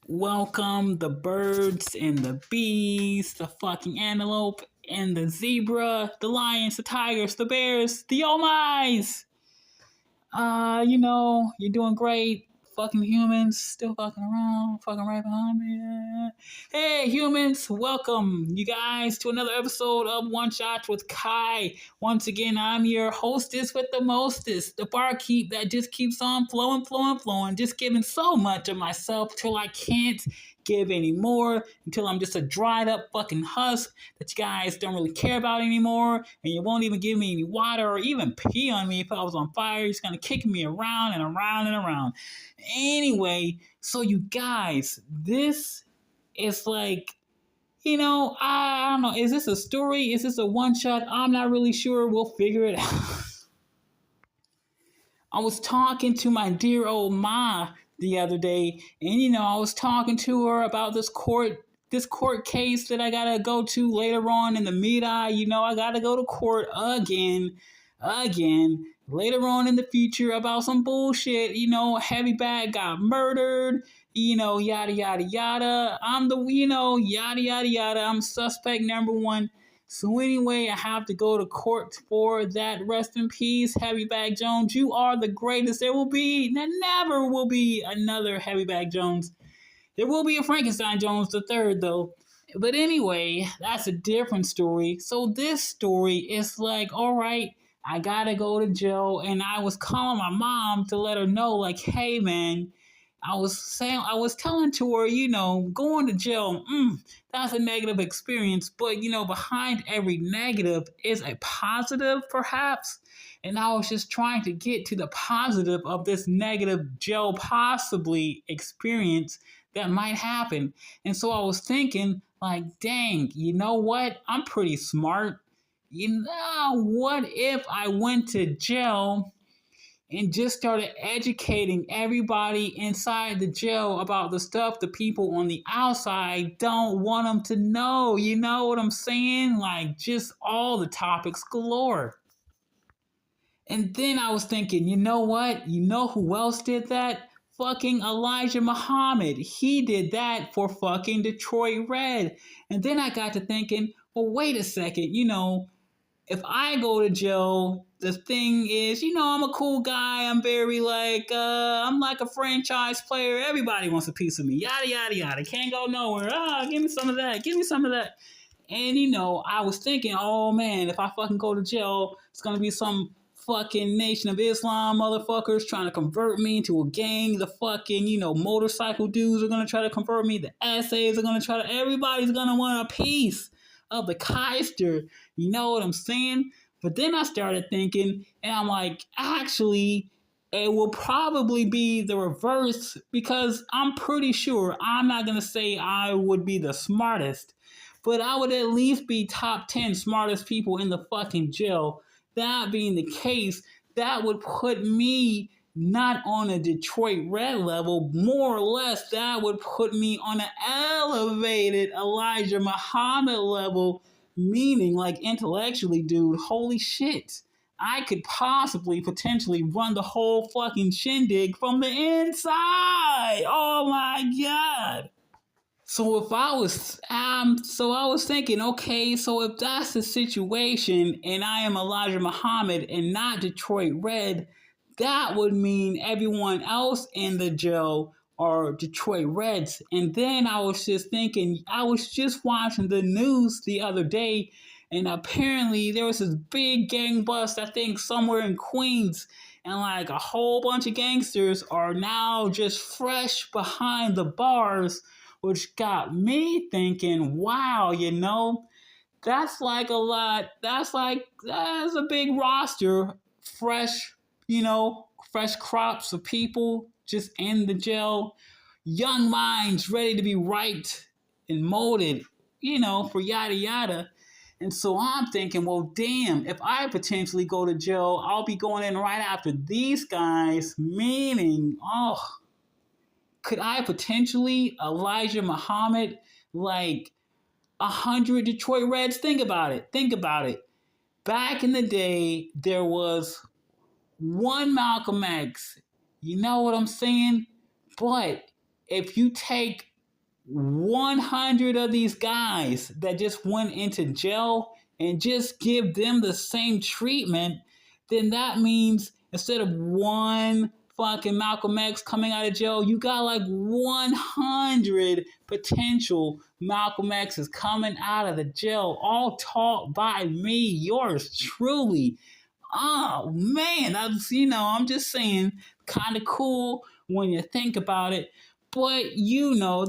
Welcome the birds and the bees, the fucking antelope and the zebra, the lions, the tigers, the bears, the oh my's. You're doing great. Fucking humans still fucking around, fucking right behind me. Hey, humans, welcome you guys to another episode of One Shots with Kai. Once again, I'm your hostess with the mostest, the barkeep that just keeps on flowing, just giving so much of myself till I can't give any more, until I'm just a dried up fucking husk that you guys don't really care about anymore, and you won't even give me any water or even pee on me if I was on fire. You're just gonna kick me around and around and around. Anyway, so you guys, this is like, I don't know. Is this a story? Is this a one shot? I'm not really sure. We'll figure it out. I was talking to my dear old ma the other day, and I was talking to her about this court case that I gotta go to later on in the mid-eye. I gotta go to court again, later on in the future about some bullshit. Heavy bag got murdered. Yada yada yada. I'm the yada yada yada. I'm suspect number one. So anyway, I have to go to court for that. Rest in peace, Heavy Bag Jones. You are the greatest. There never will be another Heavy Bag Jones. There will be a Frankenstein Jones the third, though. But anyway, that's a different story. So this story is like, all right, I gotta go to jail, and I was calling my mom to let her know, like, hey, man, I was telling to her, going to jail, that's a negative experience, but behind every negative is a positive, perhaps. And I was just trying to get to the positive of this negative jail possibly experience that might happen. And so I was thinking, like, dang, you know what? I'm pretty smart. What if I went to jail and just started educating everybody inside the jail about the stuff the people on the outside don't want them to know? You know what I'm saying? Like, just all the topics galore. And then I was thinking, you know what? You know who else did that? Fucking Elijah Muhammad. He did that for fucking Detroit Red. And then I got to thinking, well, wait a second, if I go to jail, the thing is, I'm a cool guy. I'm very I'm like a franchise player. Everybody wants a piece of me. Yada, yada, yada. Can't go nowhere. Give me some of that. Give me some of that. And, I was thinking, oh man, if I fucking go to jail, it's going to be some fucking Nation of Islam motherfuckers trying to convert me into a gang. The fucking, motorcycle dudes are going to try to convert me. The essays are going to everybody's going to want a piece of the Keister. You know what I'm saying? But then I started thinking, and I'm like, actually, it will probably be the reverse, because I'm pretty sure, I'm not going to say I would be the smartest, but I would at least be top 10 smartest people in the fucking jail. That being the case, that would put me not on a Detroit Red level. More or less, that would put me on an elevated Elijah Muhammad level, meaning, like, intellectually, dude, holy shit. I could potentially run the whole fucking shindig from the inside. Oh my god. So I was thinking, okay, so if that's the situation and I am Elijah Muhammad and not Detroit Red, that would mean everyone else in the jail are Detroit Reds. And then I was just thinking, I was just watching the news the other day, and apparently there was this big gang bust, I think somewhere in Queens, and like a whole bunch of gangsters are now just fresh behind the bars, which got me thinking, wow, that's like a lot. That's a big roster, fresh, fresh crops of people just in the jail, young minds ready to be right and molded, for yada yada. And so I'm thinking, well, damn, if I potentially go to jail, I'll be going in right after these guys, meaning, could I potentially Elijah Muhammad like 100 Detroit Reds? Think about it. Think about it. Back in the day, there was one Malcolm X. You know what I'm saying? But if you take 100 of these guys that just went into jail and just give them the same treatment, then that means instead of one fucking Malcolm X coming out of jail, you got like 100 potential Malcolm X's coming out of the jail, all taught by me, yours truly. Oh man, I'm just saying, kind of cool when you think about it. But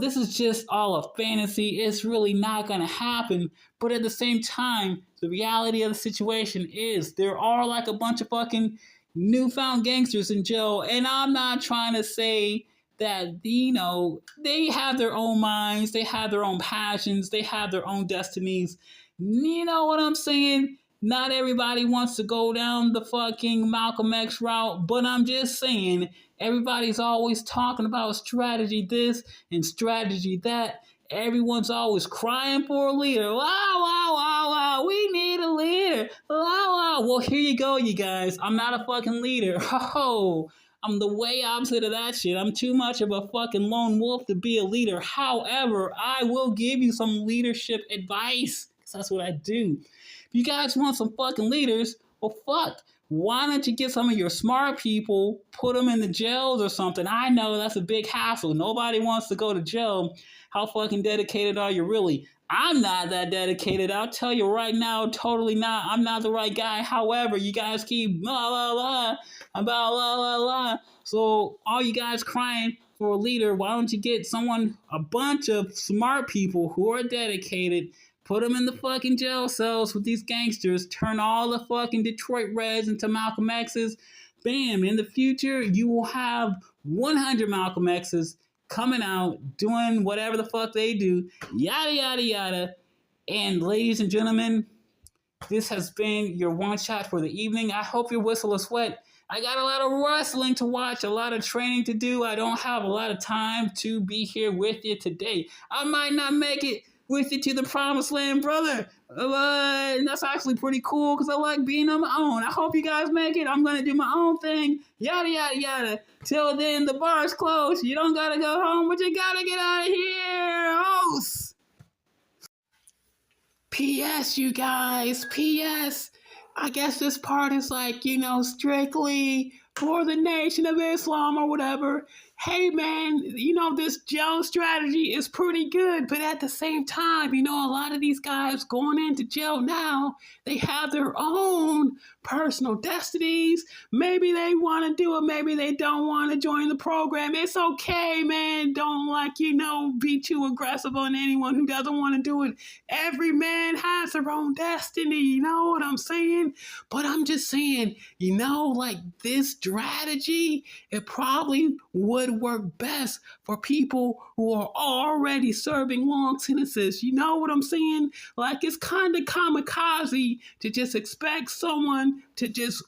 this is just all a fantasy. It's really not gonna happen. But at the same time, the reality of the situation is there are like a bunch of fucking newfound gangsters in jail, and I'm not trying to say that they have their own minds, they have their own passions, they have their own destinies. You know what I'm saying? Not everybody wants to go down the fucking Malcolm X route, but I'm just saying, everybody's always talking about strategy this and strategy that. Everyone's always crying for a leader. Wow, wow, wow, wow, we need a leader. Wow, wow. Well, here you go, you guys. I'm not a fucking leader. Oh, I'm the way opposite of that shit. I'm too much of a fucking lone wolf to be a leader. However, I will give you some leadership advice, because that's what I do. If you guys want some fucking leaders, well, fuck. Why don't you get some of your smart people, put them in the jails or something? I know that's a big hassle. Nobody wants to go to jail. How fucking dedicated are you really? I'm not that dedicated. I'll tell you right now, totally not. I'm not the right guy. However, you guys keep blah, blah, blah, about blah, blah, blah. So all you guys crying for a leader, why don't you get a bunch of smart people who are dedicated, put them in the fucking jail cells with these gangsters, turn all the fucking Detroit Reds into Malcolm X's. Bam, in the future, you will have 100 Malcolm X's coming out, doing whatever the fuck they do, yada, yada, yada. And ladies and gentlemen, this has been your one shot for the evening. I hope your whistle is wet. I got a lot of wrestling to watch, a lot of training to do. I don't have a lot of time to be here with you today. I might not make it with you to the promised land, brother. And that's actually pretty cool because I like being on my own. I hope you guys make it. I'm going to do my own thing. Yada, yada, yada. Till then, the bar's closed. You don't got to go home, but you got to get out of here. Oh. P.S. you guys. P.S. I guess this part is like, strictly for the Nation of Islam or whatever. Hey man, this jail strategy is pretty good, but at the same time, a lot of these guys going into jail now, they have their own personal destinies. Maybe they want to do it, maybe they don't want to join the program. It's okay, man. Don't be too aggressive on anyone who doesn't want to do it. Every man has their own destiny, you know what I'm saying? But I'm just saying, this strategy, it probably would work best for people who are already serving long sentences. You know what I'm saying? Like, it's kind of kamikaze to just expect someone to just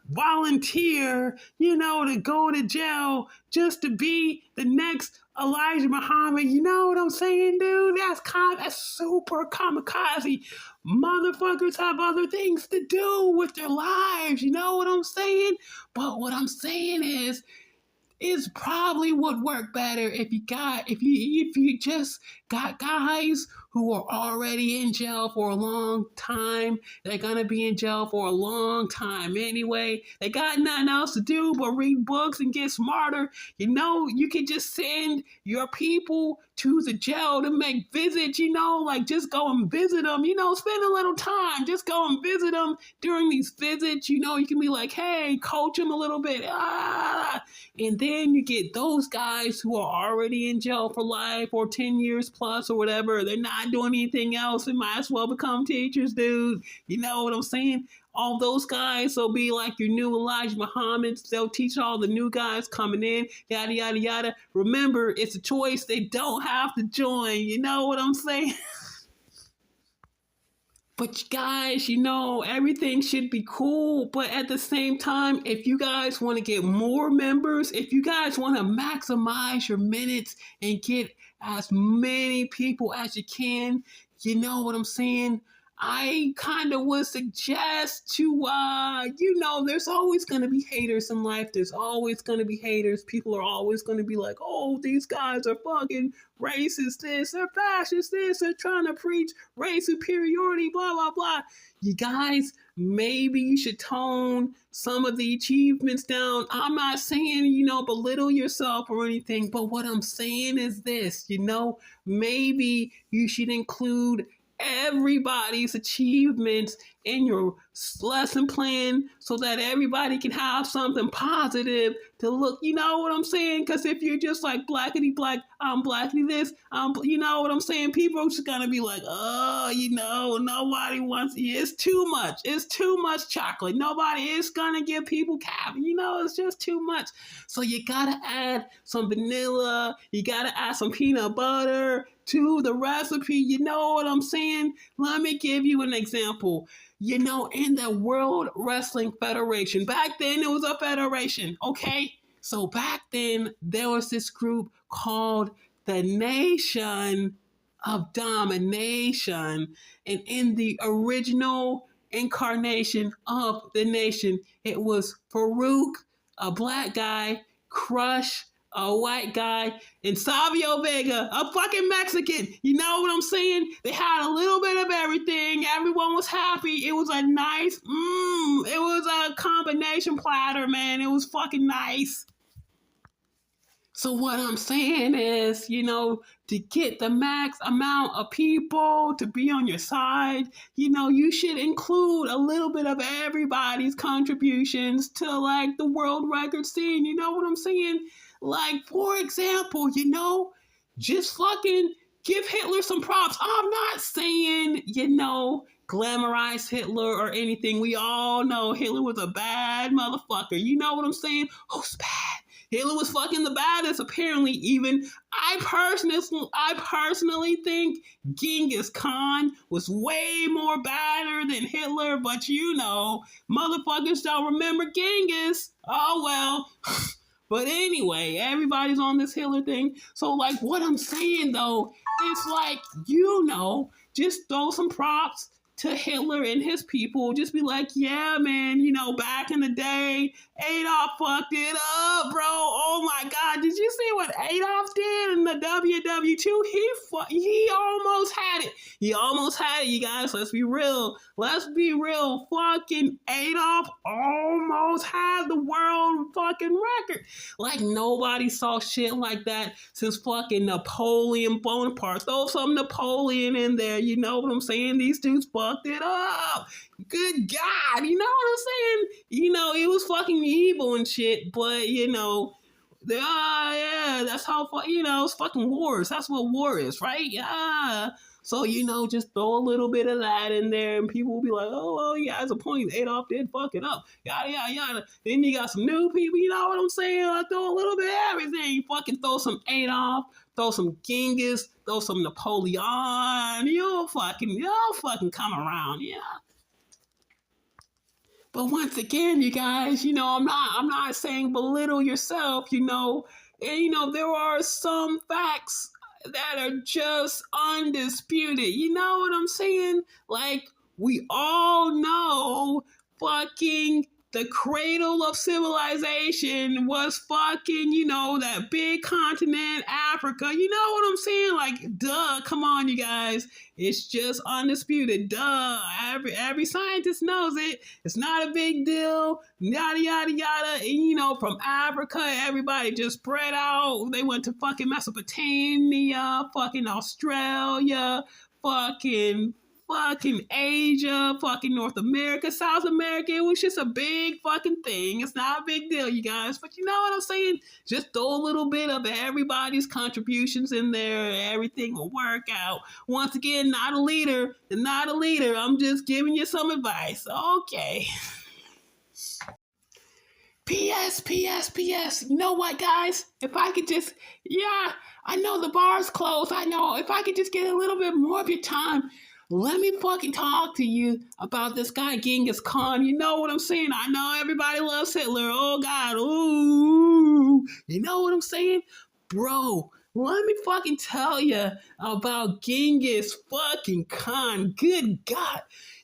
volunteer, to go to jail just to be the next Elijah Muhammad. You know what I'm saying, dude? That's super kamikaze. Motherfuckers have other things to do with their lives. You know what I'm saying? But what I'm saying is, probably would work better if you just got guys who are already in jail for a long time. They're gonna be in jail for a long time anyway. They got nothing else to do but read books and get smarter. You can just send your people to the jail to make visits, just go and visit them, spend a little time, just go and visit them during these visits. You can be like, hey, coach them a little bit. And then you get those guys who are already in jail for life or 10 years plus or whatever. They're not doing anything else. They might as well become teachers, dude. You know what I'm saying? All those guys will be like your new Elijah Muhammads. They'll teach all the new guys coming in, yada, yada, yada. Remember, it's a choice. They don't have to join. You know what I'm saying? But guys, everything should be cool. But at the same time, if you guys want to get more members, if you guys want to maximize your minutes and get as many people as you can, you know what I'm saying? I kind of would suggest to, there's always going to be haters in life. There's always going to be haters. People are always going to be like, oh, these guys are fucking racist this, they're fascist this, they're trying to preach race superiority, blah, blah, blah. You guys, maybe you should tone some of the achievements down. I'm not saying, belittle yourself or anything, but what I'm saying is this, maybe you should include everybody's achievements in your lesson plan so that everybody can have something positive to look, you know what I'm saying? Because if you're just like blackity black, I'm blackity this, you know what I'm saying? People are just gonna be like, oh, nobody wants, it's too much. It's too much chocolate. Nobody is gonna give people caviar. It's just too much. So you gotta add some vanilla, you gotta add some peanut butter to the recipe. You know what I'm saying? Let me give you an example. In the World Wrestling Federation, back then it was a federation, okay? So back then there was this group called the Nation of Domination. And in the original incarnation of the nation, it was Farouk, a black guy, Crush, a white guy, and Savio Vega, a fucking Mexican. You know what I'm saying? They had a little bit of everything. Everyone was happy. It was a nice, it was a combination platter, man. It was fucking nice. So what I'm saying is, to get the max amount of people to be on your side, you should include a little bit of everybody's contributions to like the world record scene. You know what I'm saying? Like, for example, just fucking give Hitler some props. I'm not saying, glamorize Hitler or anything. We all know Hitler was a bad motherfucker. You know what I'm saying? Who's bad? Hitler was fucking the baddest, apparently. Even I personally think Genghis Khan was way more badder than Hitler, but motherfuckers don't remember Genghis. Oh well. But anyway, everybody's on this Hitler thing. So like what I'm saying though, it's like, just throw some props to Hitler and his people. Just be like, yeah, man, back in the day, Adolf fucked it up, bro. Oh my God, did you see what Adolf did in the WW2? He almost had it. He almost had it, you guys. Let's be real. Fucking Adolf almost had the world fucking record. Like nobody saw shit like that since fucking Napoleon Bonaparte. Throw some Napoleon in there. You know what I'm saying? These dudes fucked it up. Good God. You know what I'm saying? It was fucking evil and shit, but yeah, that's how, it's fucking wars. That's what war is, right? Yeah. So, just throw a little bit of that in there and people will be like, oh, well, yeah, as a point, Adolf did fuck it up. Yada, yada, yada. Then you got some new people, you know what I'm saying? Like, throw a little bit of everything. Fucking throw some Adolf, throw some Genghis, throw some Napoleon. You'll fucking come around, yeah. But once again, you guys, I'm not saying belittle yourself, and there are some facts that are just undisputed. You know what I'm saying? Like, we all know fucking the cradle of civilization was fucking, that big continent, Africa. You know what I'm saying? Like, duh, come on, you guys. It's just undisputed. Duh. Every scientist knows it. It's not a big deal. Yada, yada, yada. And, from Africa, everybody just spread out. They went to fucking Mesopotamia, fucking Australia, fucking Asia, fucking North America, South America. It was just a big fucking thing. It's not a big deal, you guys. But you know what I'm saying? Just throw a little bit of everybody's contributions in there. Everything will work out. Once again, not a leader. I'm just giving you some advice. Okay. P.S. You know what, guys? If I could just, I know the bar's closed. I know. If I could just get a little bit more of your time, let me fucking talk to you about this guy Genghis Khan. You know what I'm saying? I know everybody loves Hitler. Oh, God. Ooh. You know what I'm saying? Bro, Let me fucking tell you about Genghis fucking Khan. Good God.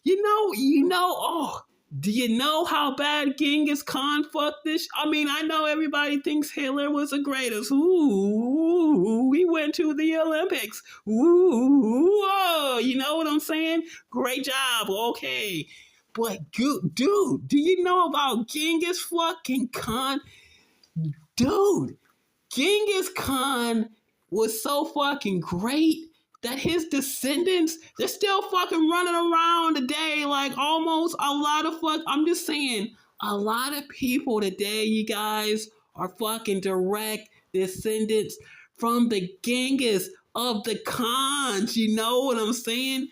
Oh, do you know how bad Genghis Khan fucked this? I mean, I know everybody thinks Hitler was the greatest. Ooh, we went to the Olympics. Ooh, oh, you know what I'm saying? Great job. Okay. But, dude, do you know about Genghis fucking Khan? Dude, Genghis Khan was so fucking great that his descendants, they're still fucking running around today like almost a lot of I'm just saying, a lot of people today, you guys, are fucking direct descendants from the Genghis of the Khans. You know what I'm saying?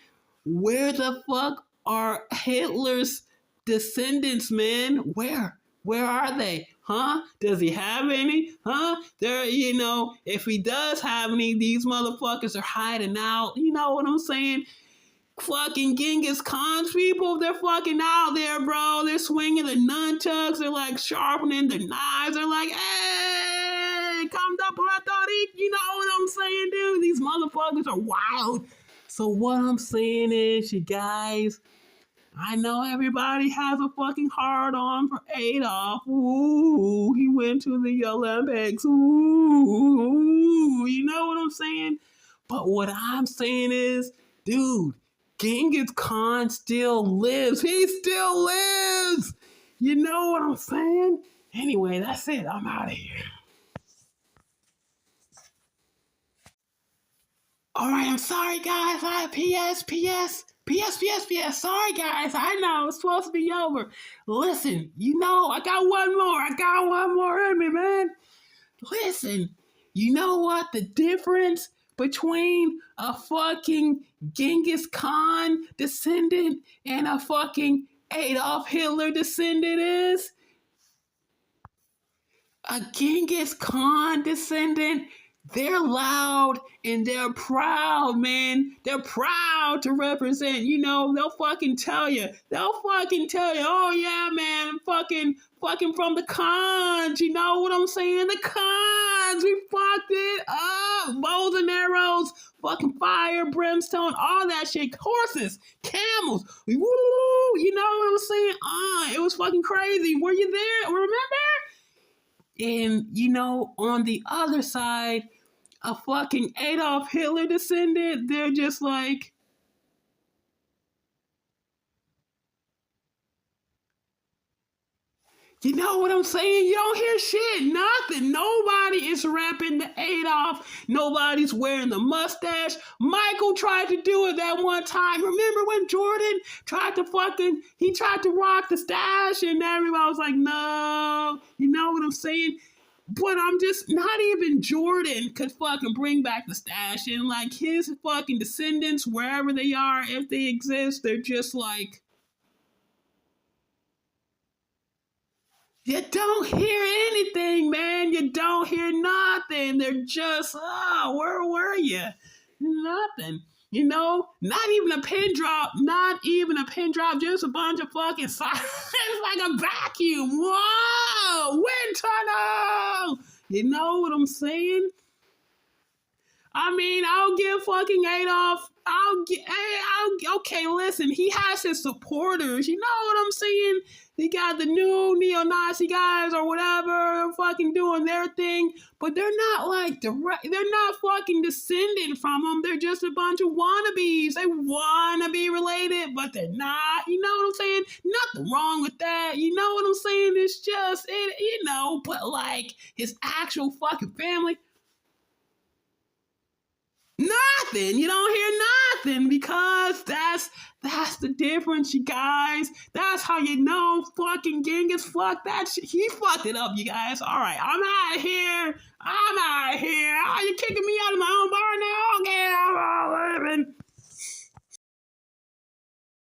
Where the fuck are Hitler's descendants, man? Where? Where are they? Huh? Does he have any? Huh? If he does have any, these motherfuckers are hiding out. You know what I'm saying? Fucking Genghis Khan's people, they're fucking out there, bro. They're swinging the nunchucks. They're like sharpening the knives. They're like, hey, come to Puerto Rico. You know what I'm saying, dude? These motherfuckers are wild. So what I'm saying is, you guys, I know everybody has a fucking hard on for Adolf. Ooh, he went to the Olympics. Ooh, you know what I'm saying? But what I'm saying is, dude, Genghis Khan still lives. He still lives. You know what I'm saying? Anyway, that's it. I'm out of here. All right, I'm sorry, guys. PS. Sorry, guys. I know it's supposed to be over. Listen, I got one more. I got one more in me, man. Listen, you know what the difference between a fucking Genghis Khan descendant and a fucking Adolf Hitler descendant is? A Genghis Khan descendant, they're loud and they're proud, man. They're proud to represent, they'll fucking tell you. Oh yeah, man, I'm fucking from the Khans. You know what I'm saying? The Khans, we fucked it up. Bows and arrows, fucking fire, brimstone, all that shit. Horses, camels, woo, you know what I'm saying? It was fucking crazy. Were you there? Remember? And, on the other side, a fucking Adolf Hitler descendant, they're just like, you know what I'm saying? You don't hear shit, nothing. Nobody is rapping the Adolf. Nobody's wearing the mustache. Michael tried to do it that one time. Remember when Jordan tried to rock the stash and everybody was like, no. You know what I'm saying? But I'm just, not even Jordan could fucking bring back the stash. And like his fucking descendants, wherever they are, if they exist, they're just like, you don't hear anything, man. You don't hear nothing. They're just, where were you? Nothing. Not even a pin drop. Not even a pin drop. Just a bunch of fucking silence. It's like a vacuum. Whoa! Wind tunnel! You know what I'm saying? I mean, I'll give fucking Adolf. Okay, listen, he has his supporters. You know what I'm saying? They got the new neo-Nazi guys or whatever fucking doing their thing, but they're not like they're not fucking descended from them. They're just a bunch of wannabes. They wanna be related, but they're not. You know what I'm saying? Nothing wrong with that. You know what I'm saying? It's just but like his actual fucking family. Nothing. You don't hear nothing because that's the difference, you guys. That's how you know fucking Genghis fucked that shit. He fucked it up, you guys. All right, I'm out of here. Are you kicking me